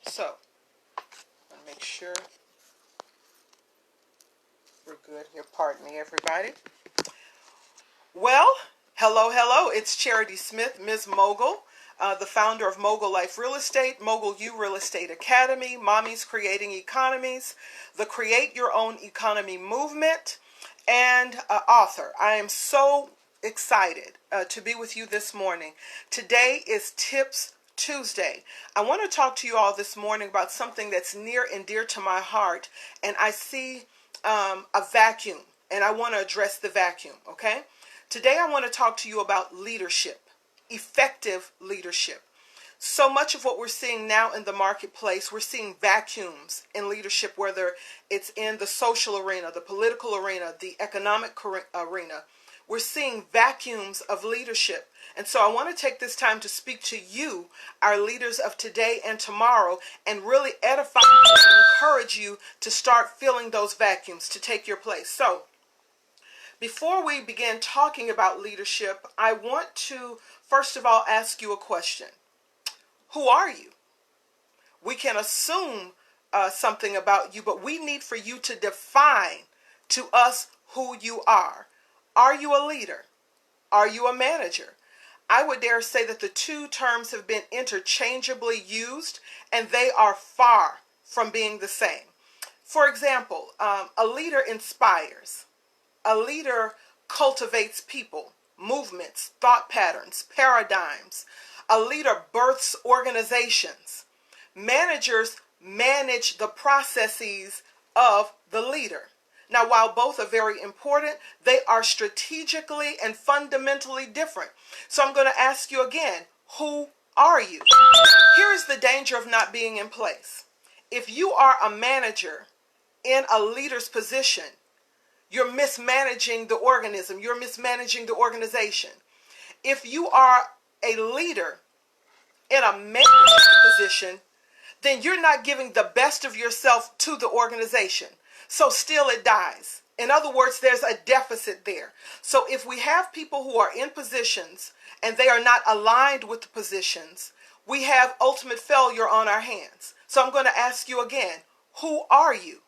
So, I'll make sure we're good here. Pardon me, everybody. Well, hello. It's Chairidee Smith, Ms. Mogul, the founder of Mogul Life Real Estate, MOGULU Real Estate Academy, Mommy's Creating Economies, the Create Your Own Economy movement, and author. I am so excited to be with you this morning. Today is Tips Tuesday. I want to talk to you all this morning about something that's near and dear to my heart, and I see a vacuum, and I want to address the vacuum, okay? Today I want to talk to you about leadership, effective leadership. So much of what we're seeing now in the marketplace, we're seeing vacuums in leadership, whether it's in the social arena, the political arena, the economic arena. We're seeing vacuums of leadership. And so I want to take this time to speak to you, our leaders of today and tomorrow, and really edify and encourage you to start filling those vacuums, to take your place. So, before we begin talking about leadership, I want to, first of all, ask you a question. Who are you? We can assume something about you, but we need for you to define to us who you are. Are you a leader? Are you a manager? I would dare say that the two terms have been interchangeably used, and they are far from being the same. For example, a leader inspires. A leader cultivates people, movements, thought patterns, paradigms. A leader births organizations. Managers manage the processes of the leader. Now, while both are very important, they are strategically and fundamentally different. So I'm going to ask you again, who are you? Here is the danger of not being in place. If you are a manager in a leader's position, you're mismanaging the organism. You're mismanaging the organization. If you are a leader in a management position, then you're not giving the best of yourself to the organization. So still it dies. In other words, there's a deficit there. So if we have people who are in positions and they are not aligned with the positions, we have ultimate failure on our hands. So I'm going to ask you again, who are you?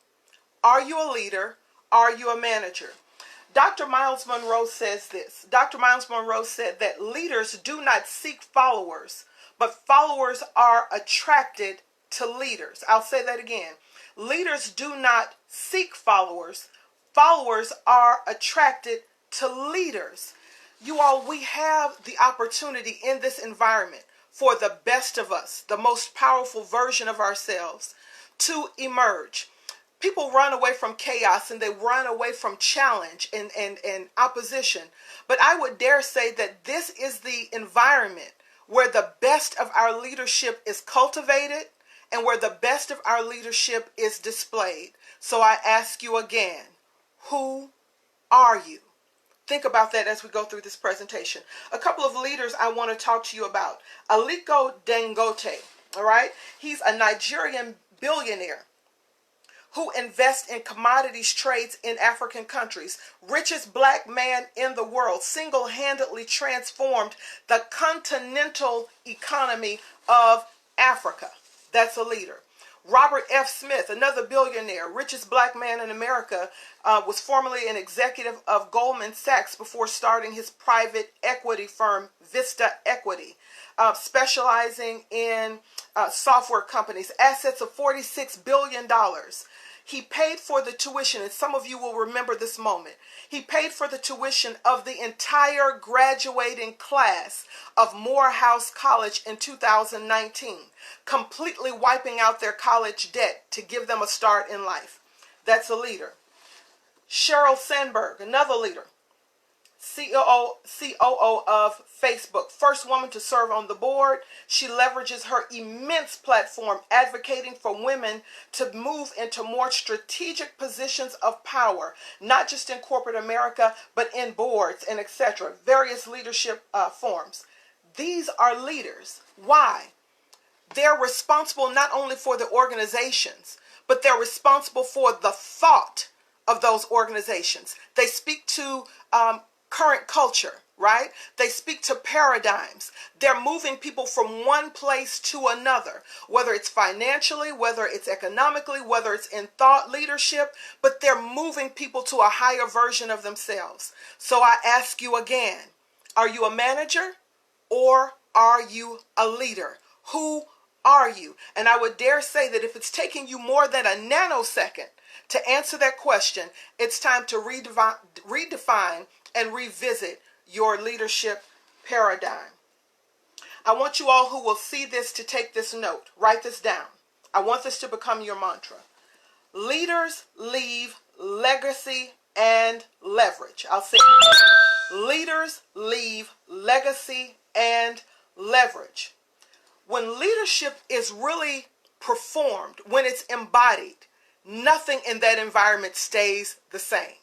Are you a leader? Are you a manager? Dr. Miles Monroe says this. Dr. Miles Monroe said that leaders do not seek followers, but followers are attracted to leaders. I'll say that again. Leaders do not seek followers. Followers are attracted to leaders. You all, we have the opportunity in this environment for the best of us, the most powerful version of ourselves, to emerge. People run away from chaos and they run away from challenge and opposition. But I would dare say that this is the environment where the best of our leadership is cultivated and where the best of our leadership is displayed. So I ask you again, who are you? Think about that as we go through this presentation. A couple of leaders I want to talk to you about. Aliko Dangote, all right? He's a Nigerian billionaire who invests in commodities trades in African countries. Richest black man in the world, single-handedly transformed the continental economy of Africa. That's a leader. Robert F. Smith, another billionaire, richest black man in America, was formerly an executive of Goldman Sachs before starting his private equity firm, Vista Equity, specializing in software companies, assets of $46 billion. He paid for the tuition, and some of you will remember this moment. He paid for the tuition of the entire graduating class of Morehouse College in 2019, completely wiping out their college debt to give them a start in life. That's a leader. Sheryl Sandberg, another leader, COO of Facebook, first woman to serve on the board. She leverages her immense platform advocating for women to move into more strategic positions of power, not just in corporate America, but in boards and etc., various leadership forms. These are leaders. Why? They're responsible not only for the organizations, but they're responsible for the thought of those organizations. They speak to current culture, right? They speak to paradigms. They're moving people from one place to another, whether it's financially, whether it's economically, whether it's in thought leadership, but they're moving people to a higher version of themselves. So I ask you again, are you a manager or are you a leader? Who are you? And I would dare say that if it's taking you more than a nanosecond to answer that question, it's time to redefine and revisit your leadership paradigm. I want you all who will see this to take this note. Write this down. I want this to become your mantra. Leaders leave legacy and leverage. I'll say it. Leaders leave legacy and leverage. When leadership is really performed, when it's embodied, nothing in that environment stays the same.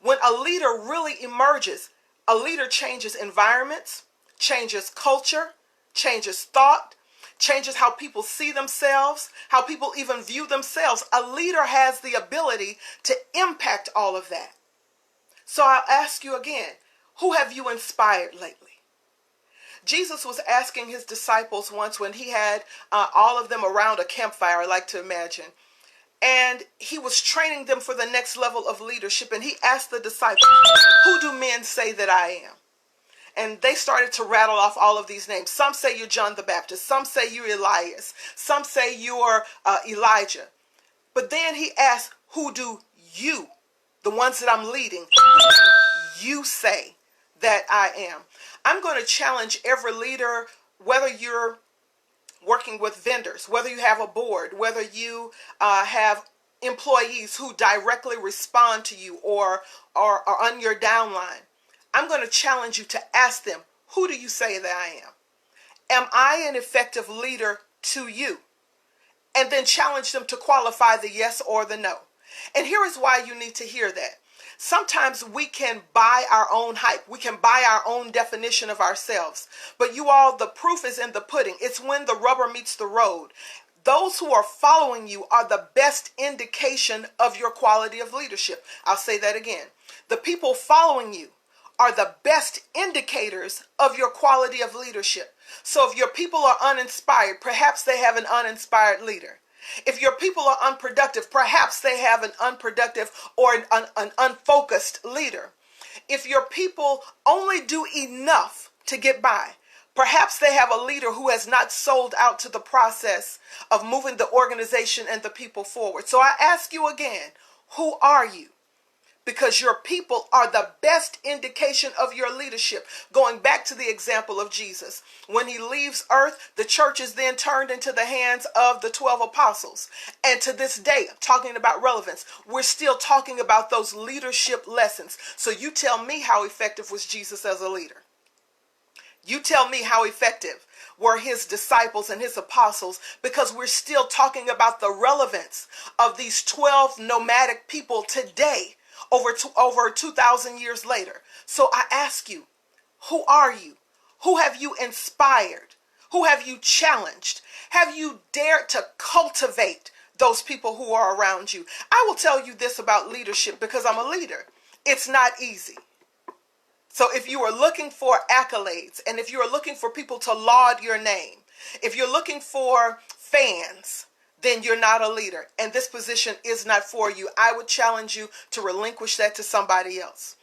When a leader really emerges, a leader changes environments, changes culture, changes thought, changes how people see themselves, how people even view themselves. A leader has the ability to impact all of that. So I'll ask you again, who have you inspired lately? Jesus was asking his disciples once when he had all of them around a campfire, I like to imagine. And he was training them for the next level of leadership. And he asked the disciples, who do men say that I am? And they started to rattle off all of these names. Some say you're John the Baptist. Some say you're Elias. Some say you're Elijah. But then he asked, who do you, the ones that I'm leading, you say that I am? I'm going to challenge every leader, whether you're working with vendors, whether you have a board, whether you have employees who directly respond to you or are on your downline. I'm going to challenge you to ask them, who do you say that I am? Am I an effective leader to you? And then challenge them to qualify the yes or the no. And here is why you need to hear that. Sometimes we can buy our own hype. We can buy our own definition of ourselves. But you all, the proof is in the pudding. It's when the rubber meets the road. Those who are following you are the best indication of your quality of leadership. I'll say that again. The people following you are the best indicators of your quality of leadership. So if your people are uninspired, perhaps they have an uninspired leader. If your people are unproductive, perhaps they have an unproductive or an unfocused leader. If your people only do enough to get by, perhaps they have a leader who has not sold out to the process of moving the organization and the people forward. So I ask you again, who are you? Because your people are the best indication of your leadership. Going back to the example of Jesus, when he leaves earth, the church is then turned into the hands of the 12 apostles. And to this day, talking about relevance, we're still talking about those leadership lessons. So you tell me how effective was Jesus as a leader. You tell me how effective were his disciples and his apostles, because we're still talking about the relevance of these 12 nomadic people today, over 2,000 years later. So I ask you, who are you? Who have you inspired? Who have you challenged? Have you dared to cultivate those people who are around you? I will tell you this about leadership because I'm a leader. It's not easy. So if you are looking for accolades, and if you are looking for people to laud your name, if you're looking for fans, then you're not a leader, and this position is not for you. I would challenge you to relinquish that to somebody else.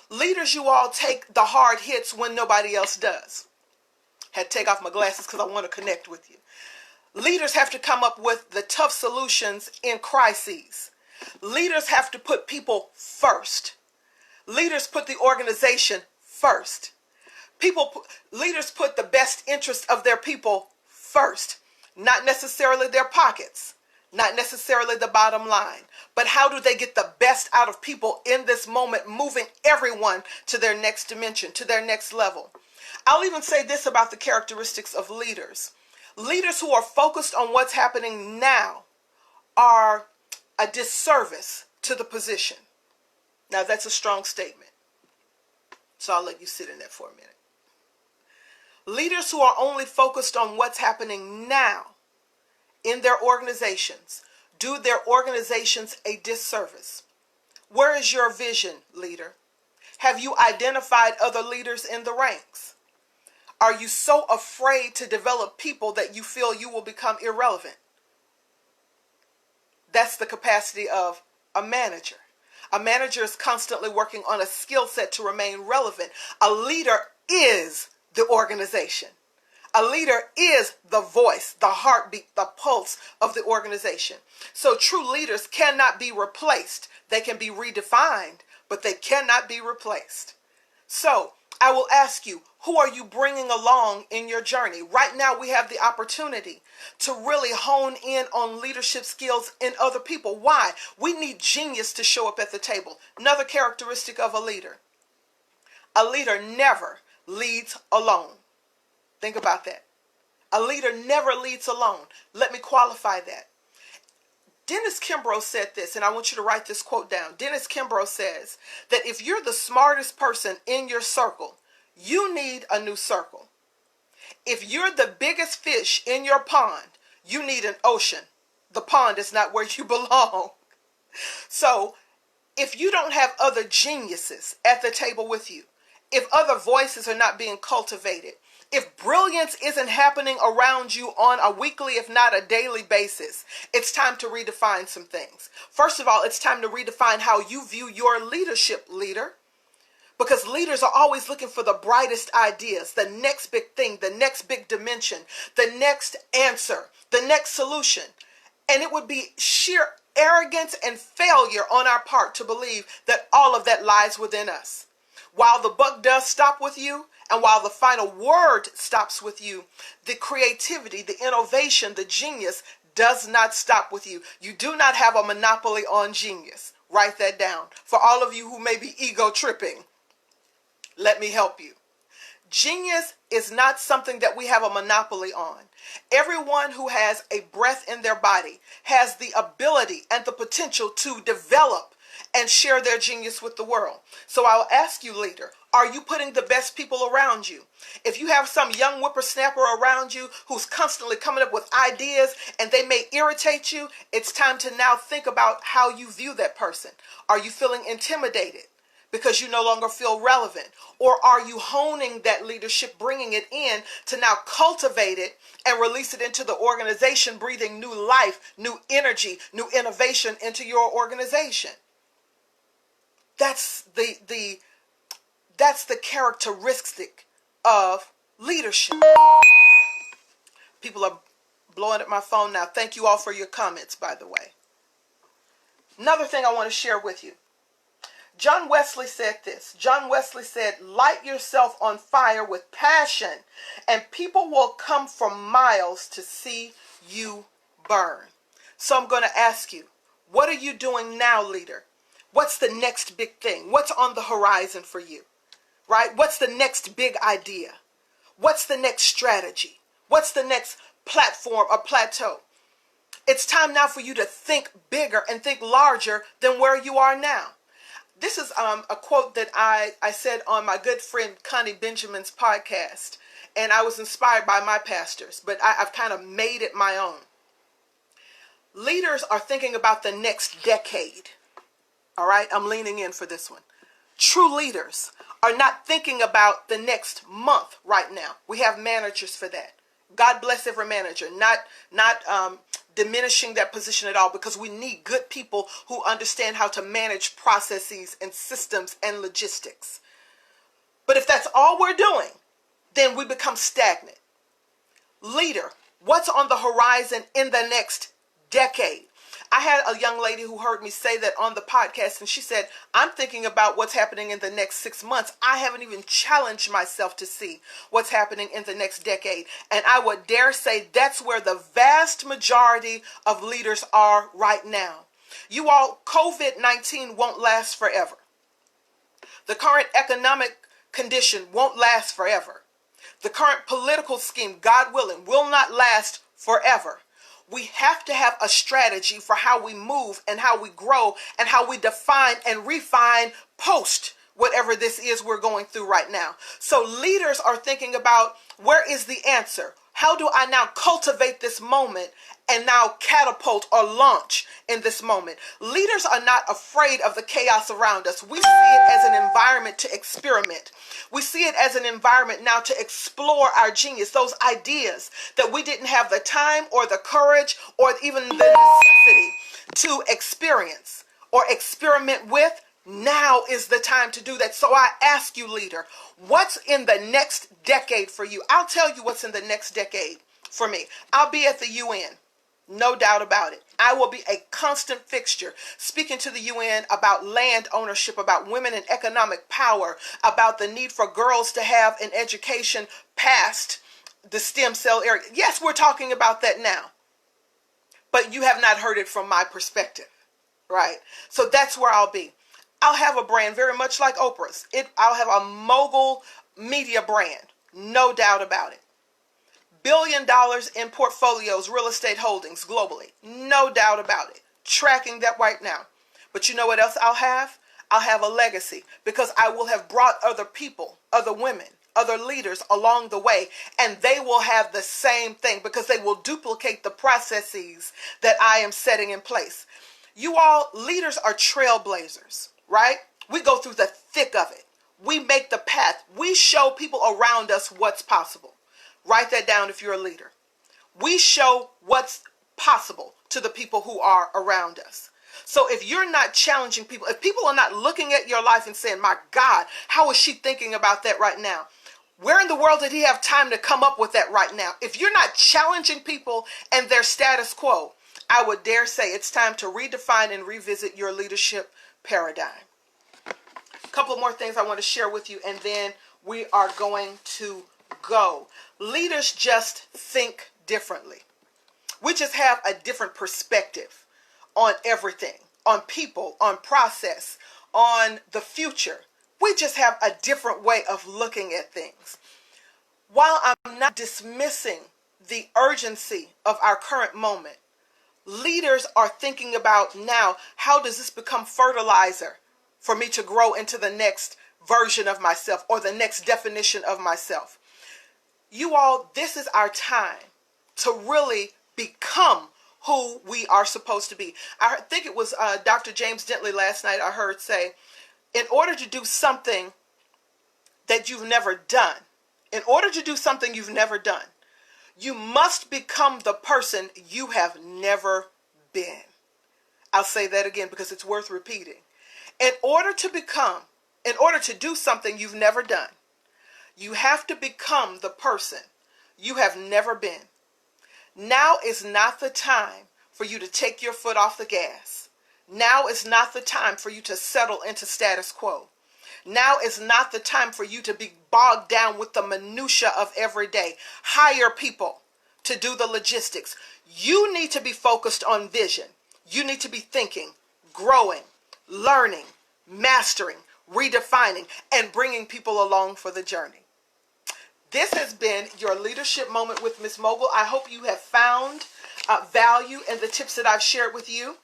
Leaders, you all take the hard hits when nobody else does. Had to take off my glasses because I want to connect with you. Leaders have to come up with the tough solutions in crises. Leaders have to put people first. Leaders put the organization first. Leaders put the best interest of their people first. Not necessarily their pockets, not necessarily the bottom line, but how do they get the best out of people in this moment, moving everyone to their next dimension, to their next level. I'll even say this about the characteristics of leaders. Leaders who are focused on what's happening now are a disservice to the position. Now that's a strong statement, so I'll let you sit in that for a minute. Leaders who are only focused on what's happening now in their organizations do their organizations a disservice. Where is your vision, leader? Have you identified other leaders in the ranks? Are you so afraid to develop people that you feel you will become irrelevant? That's the capacity of a manager. A manager is constantly working on a skill set to remain relevant. A leader is the organization. A leader is the voice, the heartbeat, the pulse of the organization. So true leaders cannot be replaced. They can be redefined, but they cannot be replaced. So I will ask you, who are you bringing along in your journey? Right now, we have the opportunity to really hone in on leadership skills in other people. Why? We need genius to show up at the table. Another characteristic of a leader never leads alone. Think about that. A leader never leads alone. Let me qualify that. Dennis Kimbrough said this, and I want you to write this quote down. Dennis Kimbrough says that if you're the smartest person in your circle, you need a new circle. If you're the biggest fish in your pond, you need an ocean. The pond is not where you belong. So if you don't have other geniuses at the table with you, if other voices are not being cultivated, if brilliance isn't happening around you on a weekly, if not a daily basis, it's time to redefine some things. First of all, it's time to redefine how you view your leadership, leader. Because leaders are always looking for the brightest ideas, the next big thing, the next big dimension, the next answer, the next solution. And it would be sheer arrogance and failure on our part to believe that all of that lies within us. While the buck does stop with you, and while the final word stops with you, the creativity, the innovation, the genius does not stop with you. You do not have a monopoly on genius. Write that down. For all of you who may be ego tripping, let me help you. Genius is not something that we have a monopoly on. Everyone who has a breath in their body has the ability and the potential to develop and share their genius with the world. So I'll ask you, leader, are you putting the best people around you? If you have some young whippersnapper around you who's constantly coming up with ideas and they may irritate you, it's time to now think about how you view that person. Are you feeling intimidated because you no longer feel relevant? Or are you honing that leadership, bringing it in to now cultivate it and release it into the organization, breathing new life, new energy, new innovation into your organization? That's the characteristic of leadership. People are blowing up my phone now. Thank you all for your comments, by the way. Another thing I want to share with you. John Wesley said this. John Wesley said, light yourself on fire with passion, and people will come from miles to see you burn. So I'm going to ask you, what are you doing now, leader? What's the next big thing? What's on the horizon for you? Right? What's the next big idea? What's the next strategy? What's the next platform or plateau? It's time now for you to think bigger and think larger than where you are now. This is a quote that I said on my good friend Connie Benjamin's podcast, and I was inspired by my pastors, but I've kind of made it my own. Leaders are thinking about the next decade. All right, I'm leaning in for this one. True leaders are not thinking about the next month right now. We have managers for that. God bless every manager. Not diminishing that position at all, because we need good people who understand how to manage processes and systems and logistics. But if that's all we're doing, then we become stagnant. Leader, what's on the horizon in the next decade? I had a young lady who heard me say that on the podcast, and she said, I'm thinking about what's happening in the next 6 months. I haven't even challenged myself to see what's happening in the next decade. And I would dare say that's where the vast majority of leaders are right now. You all, COVID-19 won't last forever. The current economic condition won't last forever. The current political scheme, God willing, will not last forever. We have to have a strategy for how we move and how we grow and how we define and refine post whatever this is we're going through right now. So leaders are thinking about, where is the answer? How do I now cultivate this moment and now catapult or launch in this moment? Leaders are not afraid of the chaos around us. We see it as an environment to experiment. We see it as an environment now to explore our genius, those ideas that we didn't have the time or the courage or even the necessity to experience or experiment with. Now is the time to do that. So I ask you, leader, what's in the next decade for you? I'll tell you what's in the next decade for me. I'll be at the UN. No doubt about it. I will be a constant fixture speaking to the UN about land ownership, about women and economic power, about the need for girls to have an education past the stem cell area. Yes, we're talking about that now, but you have not heard it from my perspective, right? So that's where I'll be. I'll have a brand very much like Oprah's. I'll have a mogul media brand, no doubt about it. $1 billion in portfolios, real estate holdings globally, no doubt about it. Tracking that right now. But you know what else I'll have? I'll have a legacy, because I will have brought other people, other women, other leaders along the way, and they will have the same thing because they will duplicate the processes that I am setting in place. You all, leaders are trailblazers, right? We go through the thick of it. We make the path. We show people around us what's possible. Write that down if you're a leader. We show what's possible to the people who are around us. So if you're not challenging people, if people are not looking at your life and saying, my God, how is she thinking about that right now? Where in the world did he have time to come up with that right now? If you're not challenging people and their status quo, I would dare say it's time to redefine and revisit your leadership paradigm. A couple of more things I want to share with you, and then we are going to go. Leaders just think differently. We just have a different perspective on everything, on people, on process, on the future. We just have a different way of looking at things. While I'm not dismissing the urgency of our current moment, leaders are thinking about now, how does this become fertilizer for me to grow into the next version of myself or the next definition of myself? You all, this is our time to really become who we are supposed to be. I think it was Dr. James Dentley last night I heard say, in order to do something that you've never done, you must become the person you have never been. I'll say that again because it's worth repeating. In order to do something you've never done, you have to become the person you have never been. Now is not the time for you to take your foot off the gas. Now is not the time for you to settle into status quo. Now is not the time for you to be bogged down with the minutia of every day. Hire people to do the logistics. You need to be focused on vision. You need to be thinking, growing, learning, mastering, redefining, and bringing people along for the journey. This has been your leadership moment with Miss Mogul. I hope you have found value in the tips that I've shared with you.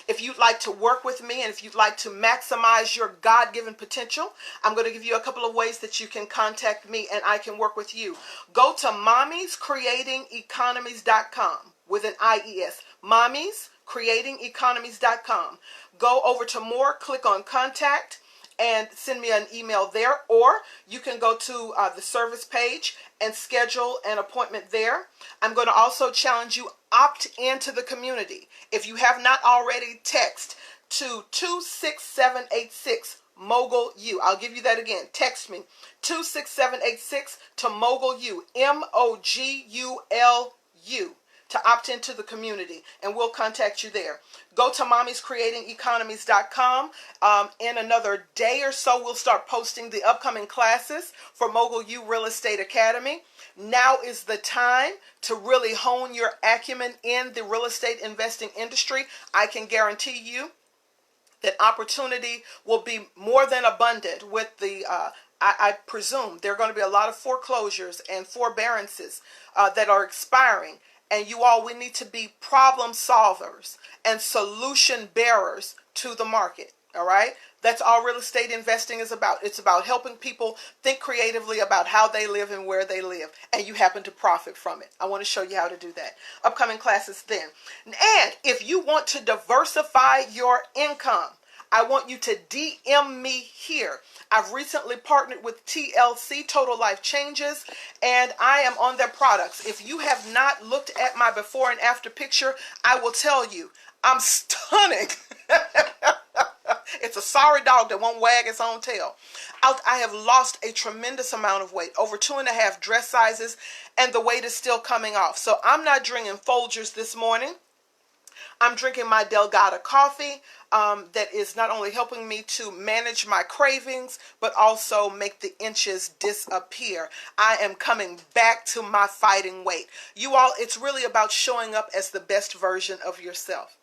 If you'd like to work with me and if you'd like to maximize your God-given potential, I'm going to give you a couple of ways that you can contact me and I can work with you. Go to mommiescreatingeconomies.com with an IES. mommiescreatingeconomies.com. Go over to more, click on contact, and send me an email there, or you can go to the service page and schedule an appointment there. I'm going to also challenge you, opt into the community. If you have not already, text to 26786 MOGULU. I'll give you that again. Text me 26786 to MOGULU, MOGULU, to opt into the community, and we'll contact you there. Go to mommiescreatingeconomies.com. In another day or so, we'll start posting the upcoming classes for MOGULU Real Estate Academy. Now is the time to really hone your acumen in the real estate investing industry. I can guarantee you that opportunity will be more than abundant with the I presume there are going to be a lot of foreclosures and forbearances that are expiring. And you all, we need to be problem solvers and solution bearers to the market. All right. That's all real estate investing is about. It's about helping people think creatively about how they live and where they live, and you happen to profit from it. I want to show you how to do that. Upcoming classes then. And if you want to diversify your income, I want you to DM me here. I've recently partnered with TLC, Total Life Changes, and I am on their products. If you have not looked at my before and after picture, I will tell you, I'm stunning. It's a sorry dog that won't wag its own tail. I have lost a tremendous amount of weight, over 2.5 dress sizes, and the weight is still coming off. So I'm not drinking Folgers this morning. I'm drinking my Delgado coffee that is not only helping me to manage my cravings, but also make the inches disappear. I am coming back to my fighting weight. You all, it's really about showing up as the best version of yourself.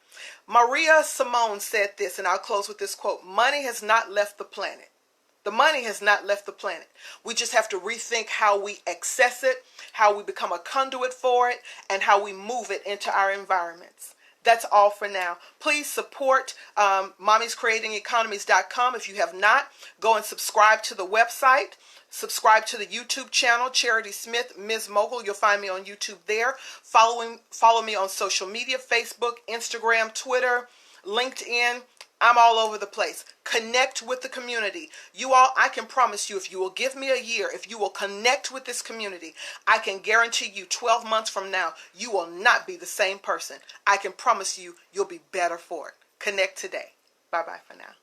Maria Simone said this, and I'll close with this quote: money has not left the planet. The money has not left the planet. We just have to rethink how we access it, how we become a conduit for it, and how we move it into our environments. That's all for now. Please support mommyscreatingeconomies.com. If you have not, go and subscribe to the website. Subscribe to the YouTube channel, Chairidee Smith, Ms. Mogul. You'll find me on YouTube there. Follow me on social media, Facebook, Instagram, Twitter, LinkedIn. I'm all over the place. Connect with the community. You all, I can promise you, if you will give me a year, if you will connect with this community, I can guarantee you 12 months from now, you will not be the same person. I can promise you, you'll be better for it. Connect today. Bye-bye for now.